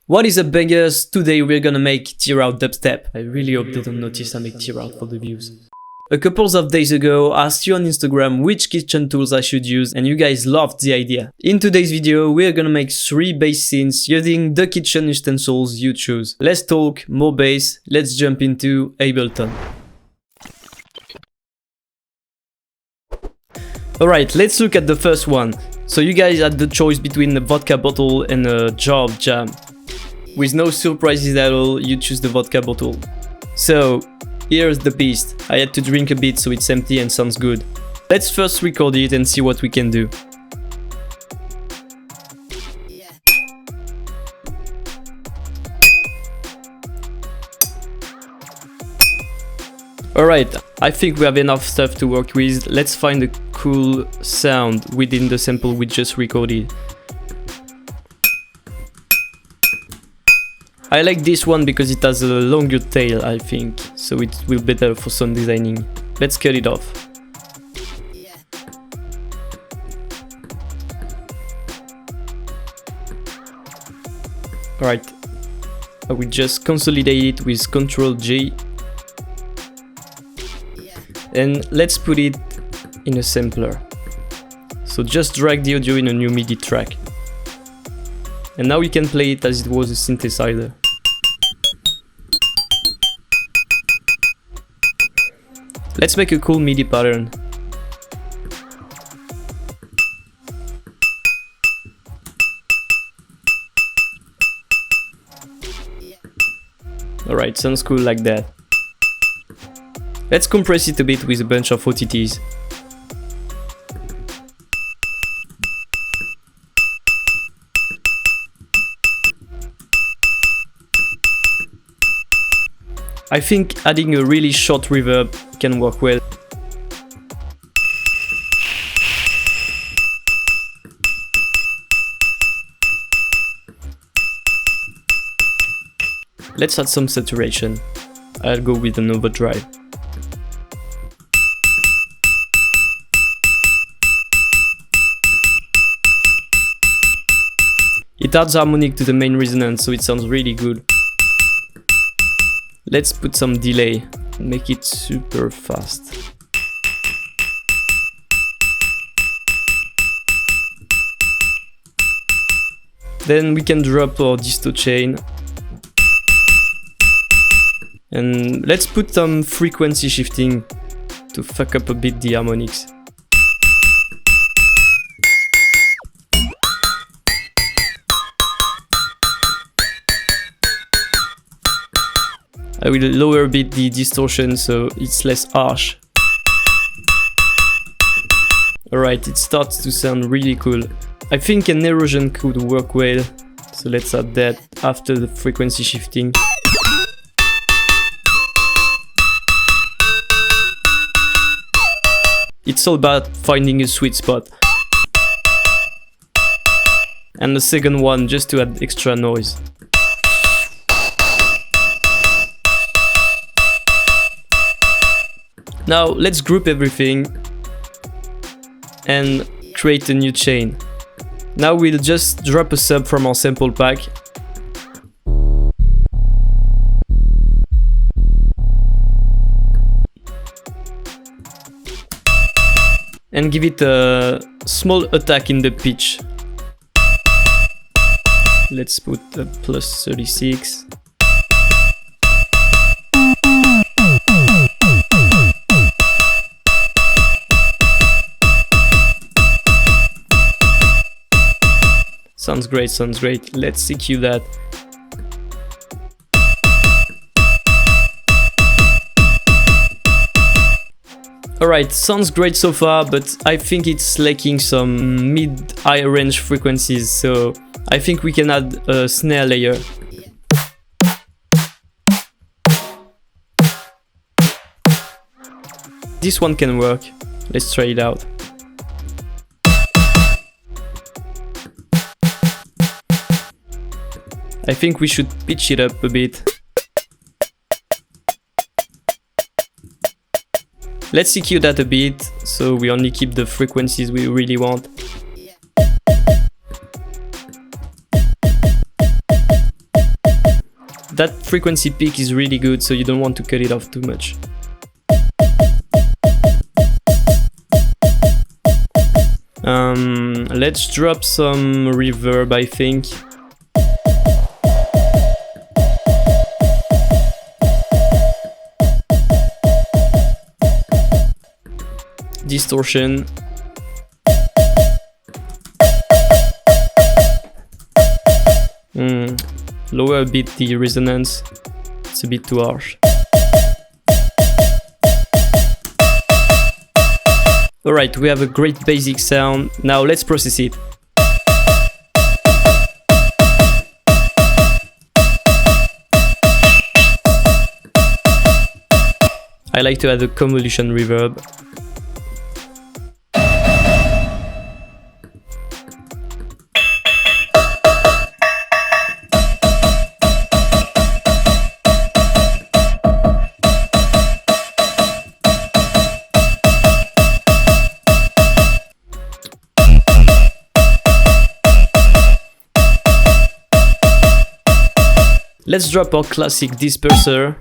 What is up, Bngrz? Today we're gonna make TEAROUT DUBSTEP. I really hope they don't notice I make TEAROUT for the views. A couple of days ago, I asked you on Instagram which kitchen tools I should use and you guys loved the idea. In today's video, we're gonna make 3 bass scenes using the kitchen utensils you choose. Less talk, more bass, let's jump into Ableton. Alright, let's look at the first one. So you guys had the choice between a vodka bottle and a jar of jam. With no surprises at all, you choose the vodka bottle. So, here's the beast. I had to drink a bit so it's empty and sounds good. Let's first record it and see what we can do. Alright, I think we have enough stuff to work with. Let's find a cool sound within the sample we just recorded. I like this one because it has a longer tail, I think, so it will be better for sound designing. Let's cut it off. Alright, I will just consolidate it with Ctrl-G. And let's put it in a sampler. So just drag the audio in a new MIDI track. And now we can play it as it was a synthesizer. Let's make a cool MIDI pattern. Alright, sounds cool like that. Let's compress it a bit with a bunch of OTTs. I think adding a really short reverb can work well. Let's add some saturation. I'll go with an overdrive. It adds harmonic to the main resonance, so it sounds really good. Let's put some delay, make it super fast. Then we can drop our disto chain. And let's put some frequency shifting to fuck up a bit the harmonics. I will lower a bit the distortion so it's less harsh. Alright, it starts to sound really cool. I think an erosion could work well, so let's add that after the frequency shifting. It's all about finding a sweet spot. And the second one just to add extra noise. Now let's group everything and create a new chain. Now we'll just drop a sub from our sample pack. And give it a small attack in the pitch. Let's put a plus 36. Sounds great, sounds great. Let's EQ that. Alright, sounds great so far, but I think it's lacking some mid-high range frequencies, so I think we can add a snare layer. This one can work. Let's try it out. I think we should pitch it up a bit. Let's EQ that a bit, so we only keep the frequencies we really want. that frequency peak is really good, so you don't want to cut it off too much. Let's drop some reverb, I think. Distortion. Lower a bit the resonance, it's a bit too harsh. Alright, we have a great basic sound, now let's process it. I like to add a convolution reverb. Let's drop our classic disperser.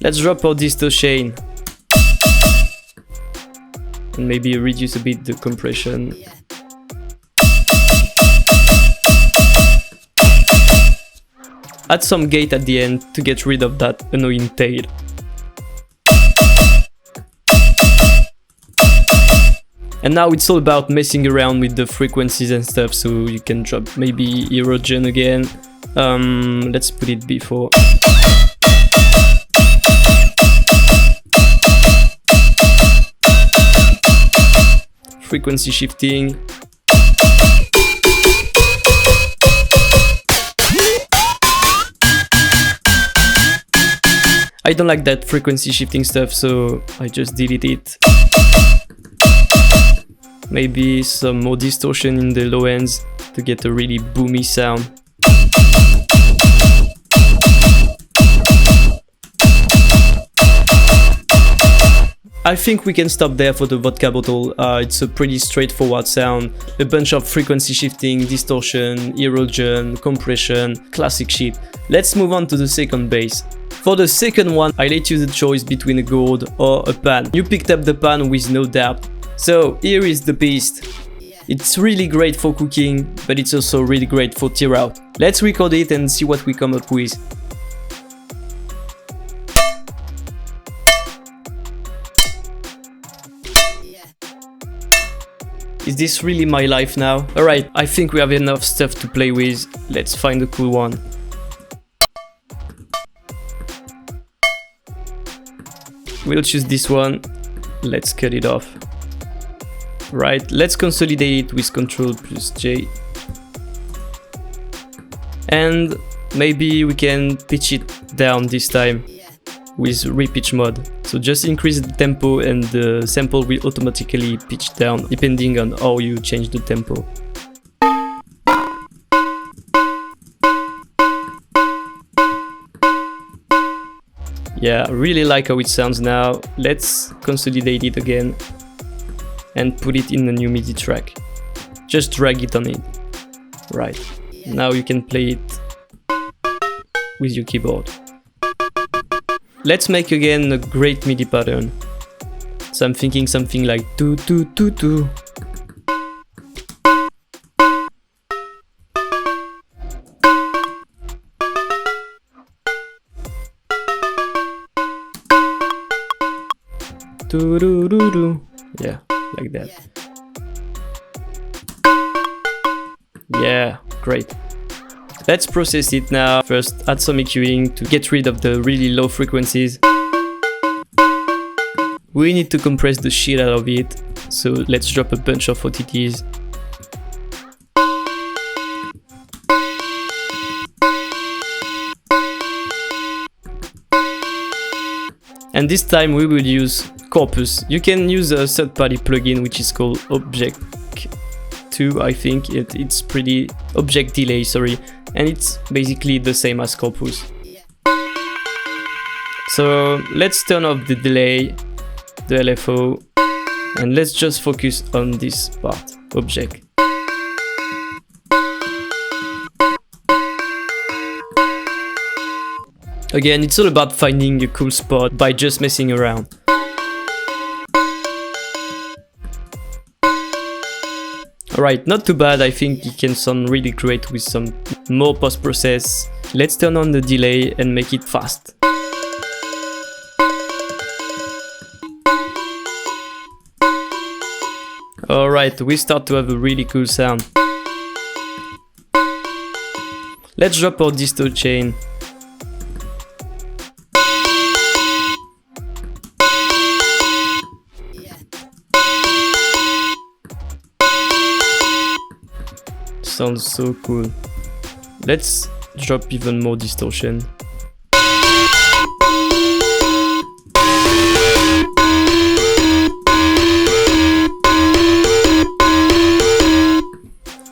Let's drop our distortion. And maybe reduce a bit the compression. Add some gate at the end to get rid of that annoying tail. And now it's all about messing around with the frequencies and stuff, so you can drop maybe erosion again. Let's put it before. Frequency shifting. I don't like that frequency shifting stuff, so I just delete it. Maybe some more distortion in the low ends to get a really boomy sound. I think we can stop there for the vodka bottle. It's a pretty straightforward sound, a bunch of frequency shifting, distortion, erosion, compression, classic shit. Let's move on to the second bass. For the second one, I let you the choice between a gourd or a pan. You picked up the pan with no doubt. So here is the beast. It's really great for cooking, but it's also really great for tear out. Let's record it and see what we come up with. Is this really my life now? Alright, I think we have enough stuff to play with. Let's find a cool one. We'll choose this one. Let's cut it off. Right, let's consolidate it with Ctrl+J. And maybe we can pitch it down this time with repitch mode. So just increase the tempo and the sample will automatically pitch down depending on how you change the tempo. Yeah, I really like how it sounds now. Let's consolidate it again and put it in a new MIDI track. Just drag it on it. Right, now you can play it with your keyboard. Let's make again a great MIDI pattern. So I'm thinking something like do do do do. Do do do do. Yeah, like that. Yeah, great. Let's process it now. First, add some EQing to get rid of the really low frequencies. We need to compress the shit out of it, so let's drop a bunch of OTTs. And this time we will use Corpus. You can use a third-party plugin which is called Object 2, I think. It's pretty Object Delay, sorry, and it's basically the same as Corpus. So let's turn off the delay, the LFO, and let's just focus on this part, object. Again, it's all about finding a cool spot by just messing around. Alright, not too bad. I think it can sound really great with some more post-process. Let's turn on the delay and make it fast. Alright, we start to have a really cool sound. Let's drop our disto chain. Sounds so cool. Let's drop even more distortion.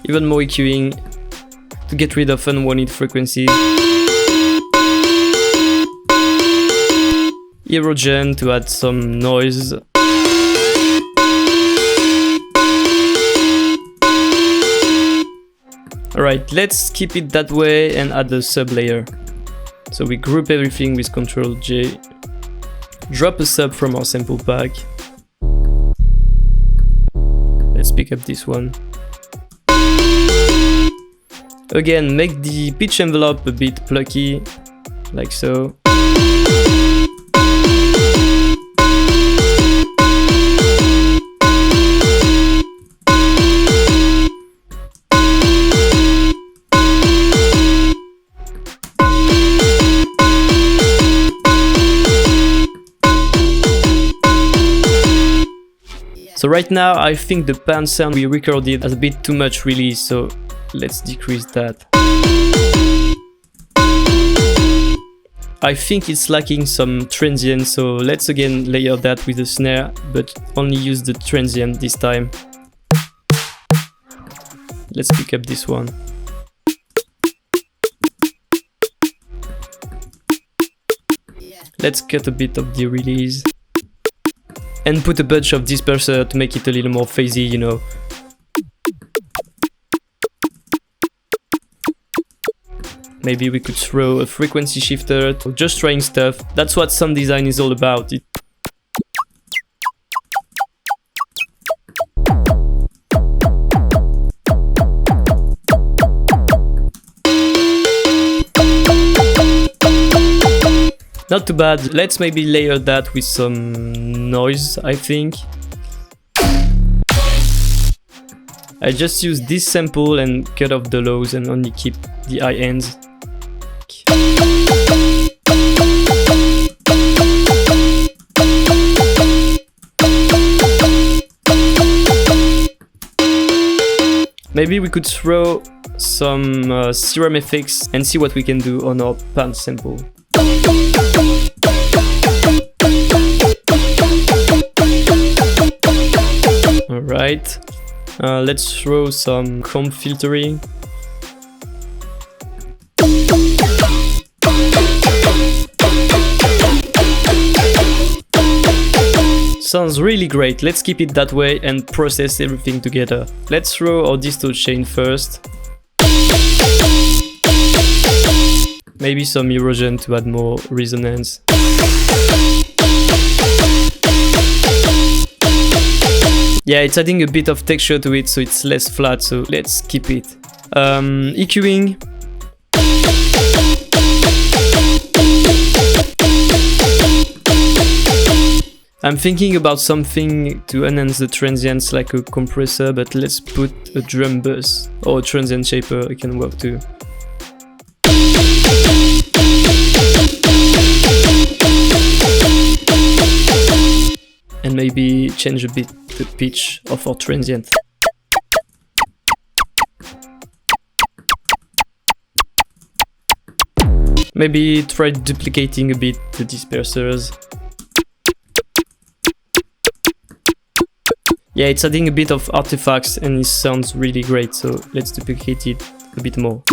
Even more EQing to get rid of unwanted frequencies. Erosion to add some noise. Alright, let's keep it that way and add a sub layer. So we group everything with Ctrl J. Drop a sub from our sample pack. Let's pick up this one. Again, make the pitch envelope a bit plucky, like so. So right now I think the pan sound we recorded has a bit too much really, so let's decrease that. I think it's lacking some transient, so let's again layer that with a snare, but only use the transient this time. Let's pick up this one. Let's cut a bit of the release. And put a bunch of disperser to make it a little more phasey, you know. Maybe we could throw a frequency shifter, just trying stuff. That's what sound design is all about. Not too bad. Let's maybe layer that with some noise, I think. I just use this sample and cut off the lows and only keep the high ends. Maybe we could throw some serum effects and see what we can do on our pan sample. Alright, let's throw some comb filtering. Sounds really great. Let's keep it that way and process everything together. Let's throw our disto chain first. Maybe some erosion to add more resonance. Yeah, it's adding a bit of texture to it, so it's less flat, so let's keep it. EQing. I'm thinking about something to enhance the transients like a compressor, but let's put a drum bus or a transient shaper, it can work too. And maybe change a bit the pitch of our transient. Maybe try duplicating a bit the dispersers. Yeah, it's adding a bit of artifacts and it sounds really great, so let's duplicate it a bit more.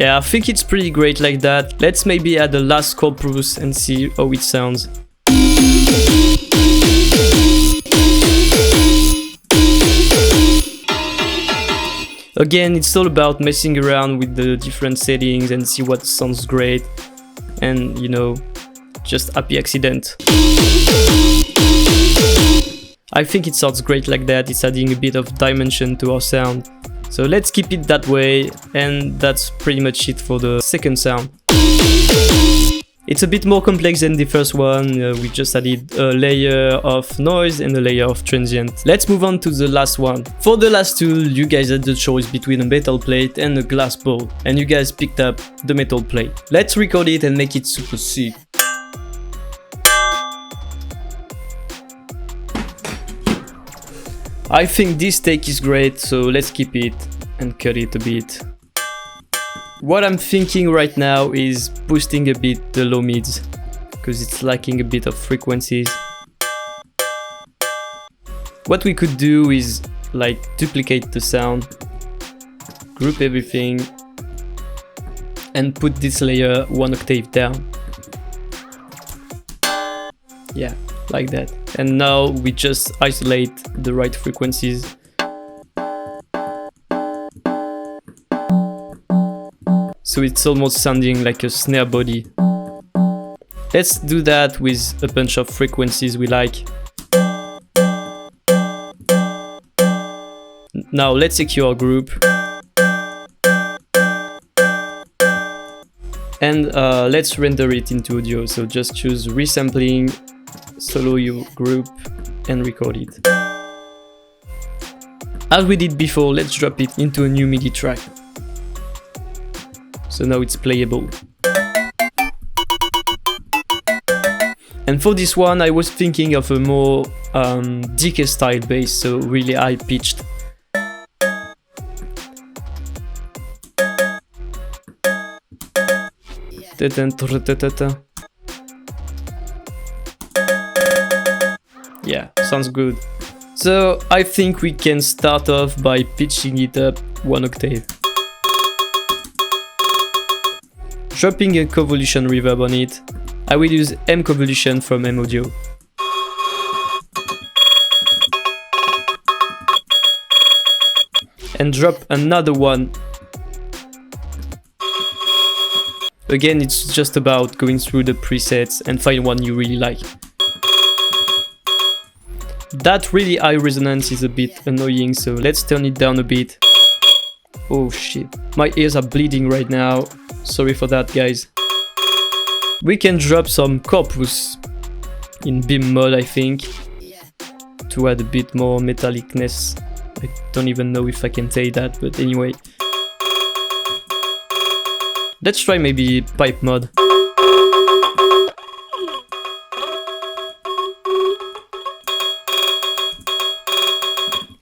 Yeah, I think it's pretty great like that. Let's maybe add the last chorus and see how it sounds. Again, it's all about messing around with the different settings and see what sounds great. And, you know, just happy accident. I think it sounds great like that. It's adding a bit of dimension to our sound. So let's keep it that way, and that's pretty much it for the second sound. It's a bit more complex than the first one. We just added a layer of noise and a layer of transient. Let's move on to the last one. For the last tool, you guys had the choice between a metal plate and a glass bowl, and you guys picked up the metal plate. Let's record it and make it super sick. I think this take is great, so let's keep it and cut it a bit. What I'm thinking right now is boosting a bit the low mids, because it's lacking a bit of frequencies. What we could do is like duplicate the sound, group everything, and put this layer 1 octave down. Yeah, like that. And now we just isolate the right frequencies. So it's almost sounding like a snare body. Let's do that with a bunch of frequencies we like. Now let's secure our group. And let's render it into audio. So just choose resampling, solo your group, and record it. As we did before, let's drop it into a new MIDI track. So now it's playable. And for this one, I was thinking of a more decay style bass, so really high pitched. Yeah, sounds good. So I think we can start off by pitching it up 1 octave. Dropping a convolution reverb on it. I will use M convolution from M Audio. And drop another one. Again, it's just about going through the presets and find one you really like. That really high resonance is a bit annoying, so let's turn it down a bit. Oh shit, my ears are bleeding right now. Sorry for that, guys. We can drop some corpus in beam mode, I think, to add a bit more metallicness. I don't even know if I can say that, but anyway. Let's try maybe pipe mode.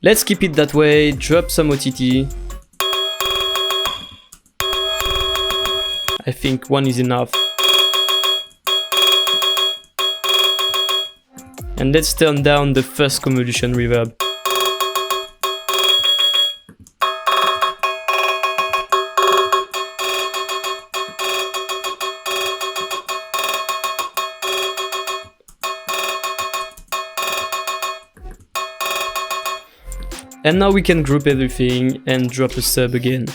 Let's keep it that way, drop some OTT. I think 1 is enough. And let's turn down the first convolution reverb. And now we can group everything and drop a sub again.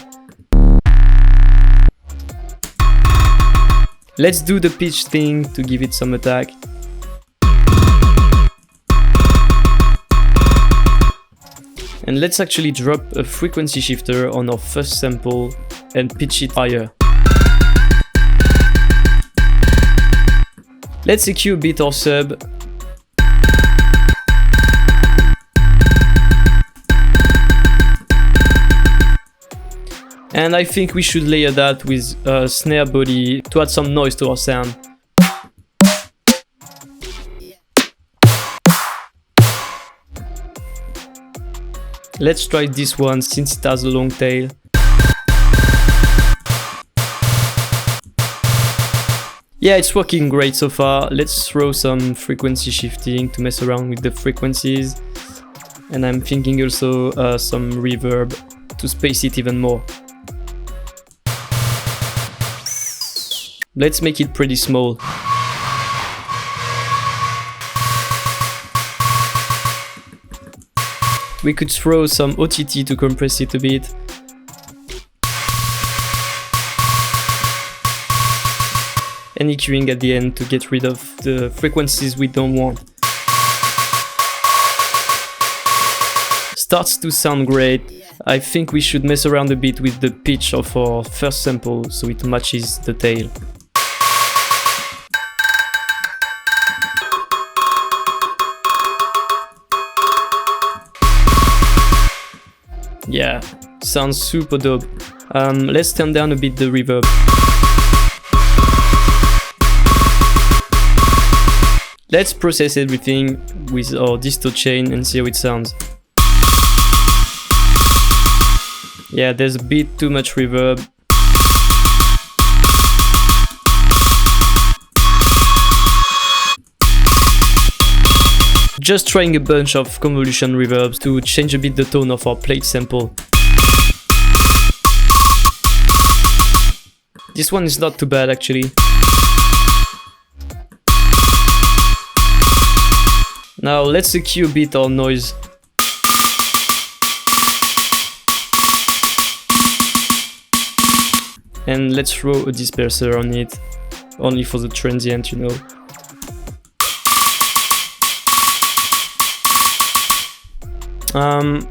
Let's do the pitch thing to give it some attack. And let's actually drop a frequency shifter on our first sample and pitch it higher. Let's EQ a bit our sub. And I think we should layer that with a snare body to add some noise to our sound. Let's try this one since it has a long tail. Yeah, it's working great so far. Let's throw some frequency shifting to mess around with the frequencies. And I'm thinking also some reverb to space it even more. Let's make it pretty small. We could throw some OTT to compress it a bit. And EQing at the end to get rid of the frequencies we don't want. Starts to sound great. I think we should mess around a bit with the pitch of our first sample so it matches the tail. Yeah, sounds super dope. Let's turn down a bit the reverb. Let's process everything with our disto chain and see how it sounds. Yeah, there's a bit too much reverb. Just trying a bunch of convolution reverbs to change a bit the tone of our plate sample. This one is not too bad actually. Now let's EQ a bit our noise. And let's throw a disperser on it, only for the transient, you know.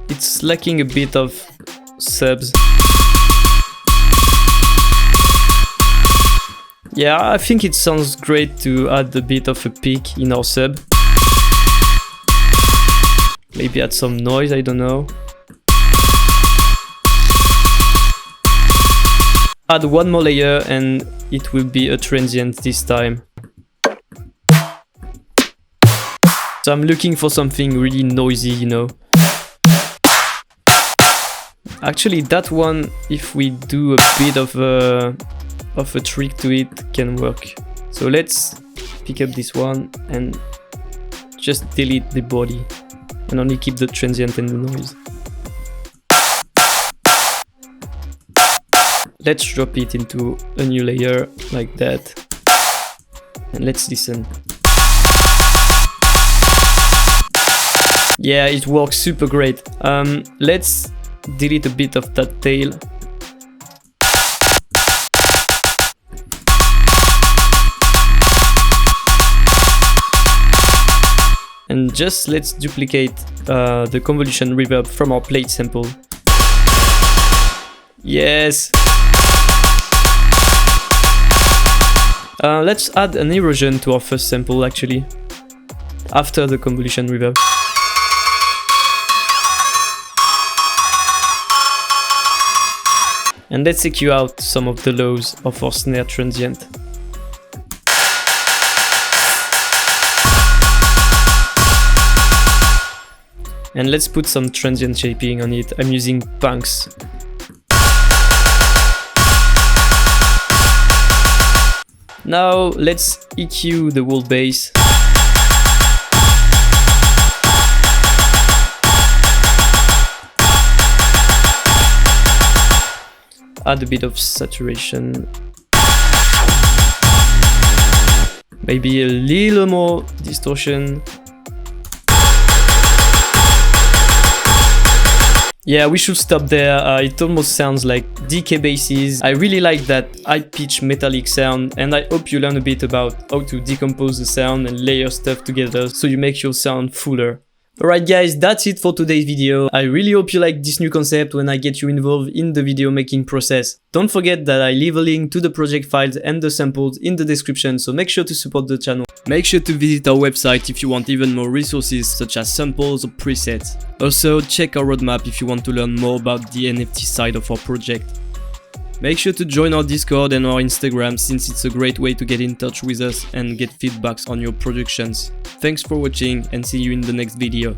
It's lacking a bit of subs. Yeah, I think it sounds great to add a bit of a peak in our sub. Maybe add some noise, I don't know. Add one more layer and it will be a transient this time. So I'm looking for something really noisy, you know. Actually, that one, if we do a bit of a trick to it, can work. So let's pick up this one and just delete the body and only keep the transient and the noise. Let's drop it into a new layer like that and let's listen. Yeah, it works super great. Let's delete a bit of that tail. And just let's duplicate the convolution reverb from our plate sample. Yes! Let's add an erosion to our first sample actually, after the convolution reverb. And let's EQ out some of the lows of our snare transient. And let's put some transient shaping on it. I'm using Bngrz. Now let's EQ the whole bass. Add a bit of saturation. Maybe a little more distortion. Yeah, we should stop there. It almost sounds like DK basses. I really like that high-pitched metallic sound, and I hope you learn a bit about how to decompose the sound and layer stuff together so you make your sound fuller. Alright guys, that's it for today's video. I really hope you like this new concept when I get you involved in the video making process. Don't forget that I leave a link to the project files and the samples in the description, so make sure to support the channel. Make sure to visit our website if you want even more resources such as samples or presets. Also, check our roadmap if you want to learn more about the NFT side of our project. Make sure to join our Discord and our Instagram since it's a great way to get in touch with us and get feedbacks on your productions. Thanks for watching and see you in the next video.